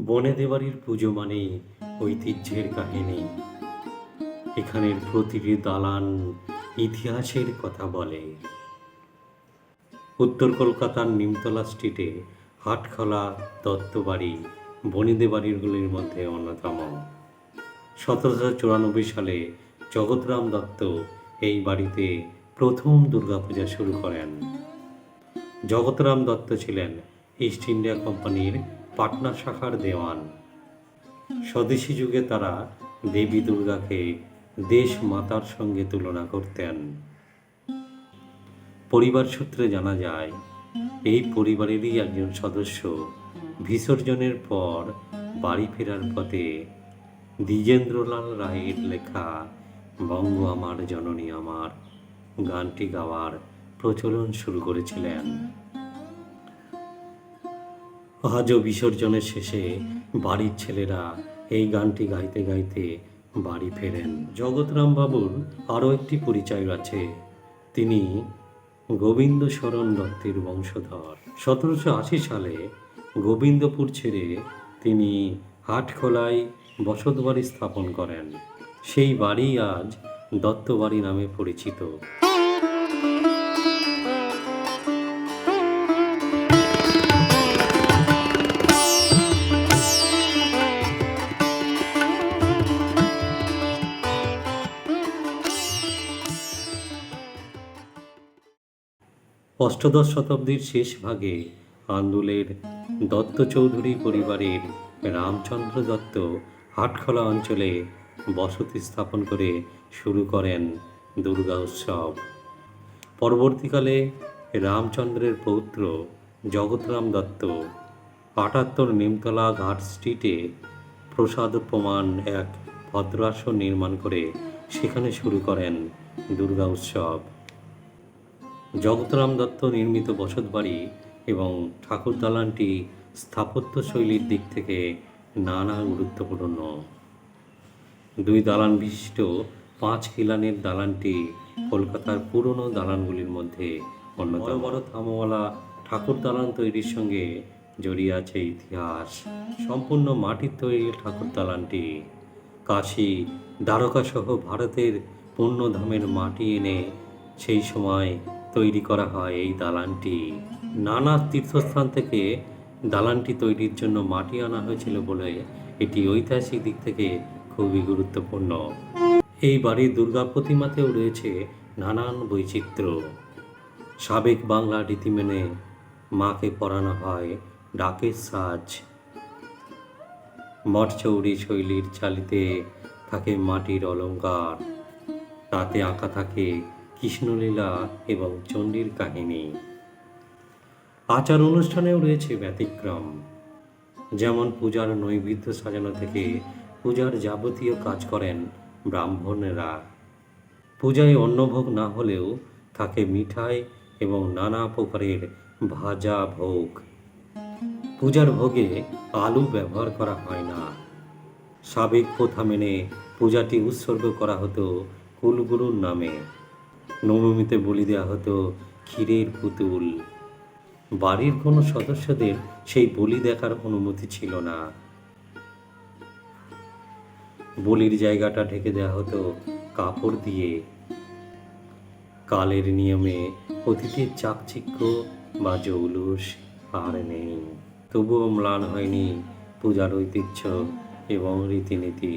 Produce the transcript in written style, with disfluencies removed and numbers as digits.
বনেদে বাড়ির পুজো মানেই ঐতিহ্যের কাহিনী। এখানের প্রতিটি দালান ইতিহাসের কথা বলে। উত্তর কলকাতার নিমতলা স্ট্রিটে হাটখোলা দত্তবাড়ি বনেদে বাড়িগুলির মধ্যে অন্যতম। 1794 সালে জগৎরাম দত্ত এই বাড়িতে প্রথম দুর্গাপূজা শুরু করেন। জগৎরাম দত্ত ছিলেন ইস্ট ইন্ডিয়া কোম্পানির পাটনা শাখার দেওয়ান। স্বদেশী যুগে তারা দেবী দুর্গাকে দেশ মাতার সঙ্গে তুলনা করতেন। পরিবার সূত্রে জানা যায়, এই পরিবারেরই একজন সদস্য বিসর্জনের পর বাড়ি ফেরার পথে দ্বিজেন্দ্রলাল রায়ের লেখা বঙ্গ আমার জননী আমার গানটি গাওয়ার প্রচলন শুরু করেছিলেন। আজও বিসর্জনের শেষে বাড়ির ছেলেরা এই গানটি গাইতে গাইতে বাড়ি ফেরেন। জগৎরাম বাবুর আরও একটি পরিচয় আছে, তিনি গোবিন্দ শরণ দত্তের বংশধর। 1780 সালে গোবিন্দপুর ছেড়ে তিনি হাটখোলায় বসতবাড়ি স্থাপন করেন। সেই বাড়ি আজ দত্তবাড়ি নামে পরিচিত। অষ্টাদশ শতাব্দীর শেষ ভাগে আন্দুলের দত্ত চৌধুরী পরিবারের রামচন্দ্র দত্ত হাটখোলা অঞ্চলে বসতি স্থাপন করে শুরু করেন দুর্গা উৎসব। পরবর্তীকালে রামচন্দ্রের পৌত্র জগৎরাম দত্ত 78 নিমতলা ঘাট স্ট্রিটে প্রসাদ প্রমাণ এক ভদ্রাসন নির্মাণ করে সেখানে শুরু করেন দুর্গা উৎসব। জগৎরাম দত্ত নির্মিত বসতবাড়ি এবং ঠাকুর দালানটি স্থাপত্য শৈলীর দিক থেকে নানা গুরুত্বপূর্ণ। 2 দালান বিশিষ্ট 5 খিলানের দালানটি কলকাতার পুরনো দালানগুলির মধ্যে অন্যতম। বড় থামওয়ালা ঠাকুর দালান তৈরির সঙ্গে জড়িয়ে আছে ইতিহাস। সম্পূর্ণ মাটির তৈরি ঠাকুর দালানটি কাশী, দ্বারকা সহ ভারতের পুণ্যধামের মাটি এনে সেই সময় তৈরি করা হয় এই দালানটি। নানা তীর্থস্থান থেকে দালানটি তৈরির জন্য মাটি আনা হয়েছিল বলে এটি ঐতিহাসিক দিক থেকে খুবই গুরুত্বপূর্ণ। এই বাড়ির দুর্গা প্রতিমাতেও রয়েছে নানান বৈচিত্র্য। সাবেক বাংলা রীতি মেনে মাকে পরানো হয় ডাকের সাজ। মঠচৌরি শৈলীর চালিতে থাকে মাটির অলঙ্কার, তাতে আঁকা থাকে কৃষ্ণলীলা এবং চণ্ডীর কাহিনী। আচার অনুষ্ঠানেও রয়েছে ব্যতিক্রম, যেমন পূজার নৈবেদ্য সাজানো থেকে পূজার যাবতীয় কাজ করেন ব্রাহ্মণেরা। পূজায় অন্নভোগ না হলেও থাকে মিঠাই এবং নানা প্রকারের ভাজা ভোগ। পূজার ভোগে আলু ব্যবহার করা হয় না। সাবেক প্রথা মেনে পূজাটি উৎসর্গ করা হতো কুলগুরুর নামে। নবমীতে বলি দেওয়া হতো ক্ষীরের পুতুল। বাড়ির কোনো সদস্যদের সেই বলি দেখার অনুমতি ছিল না। বলির জায়গাটা ঢেকে দেওয়া হতো কাপড় দিয়ে। কালের নিয়মে অতীতের চাকচিক্য বা জৌলুস আর নেই। তবুও ম্লান হয়নি পূজার ঐতিহ্য এবং রীতিনীতি।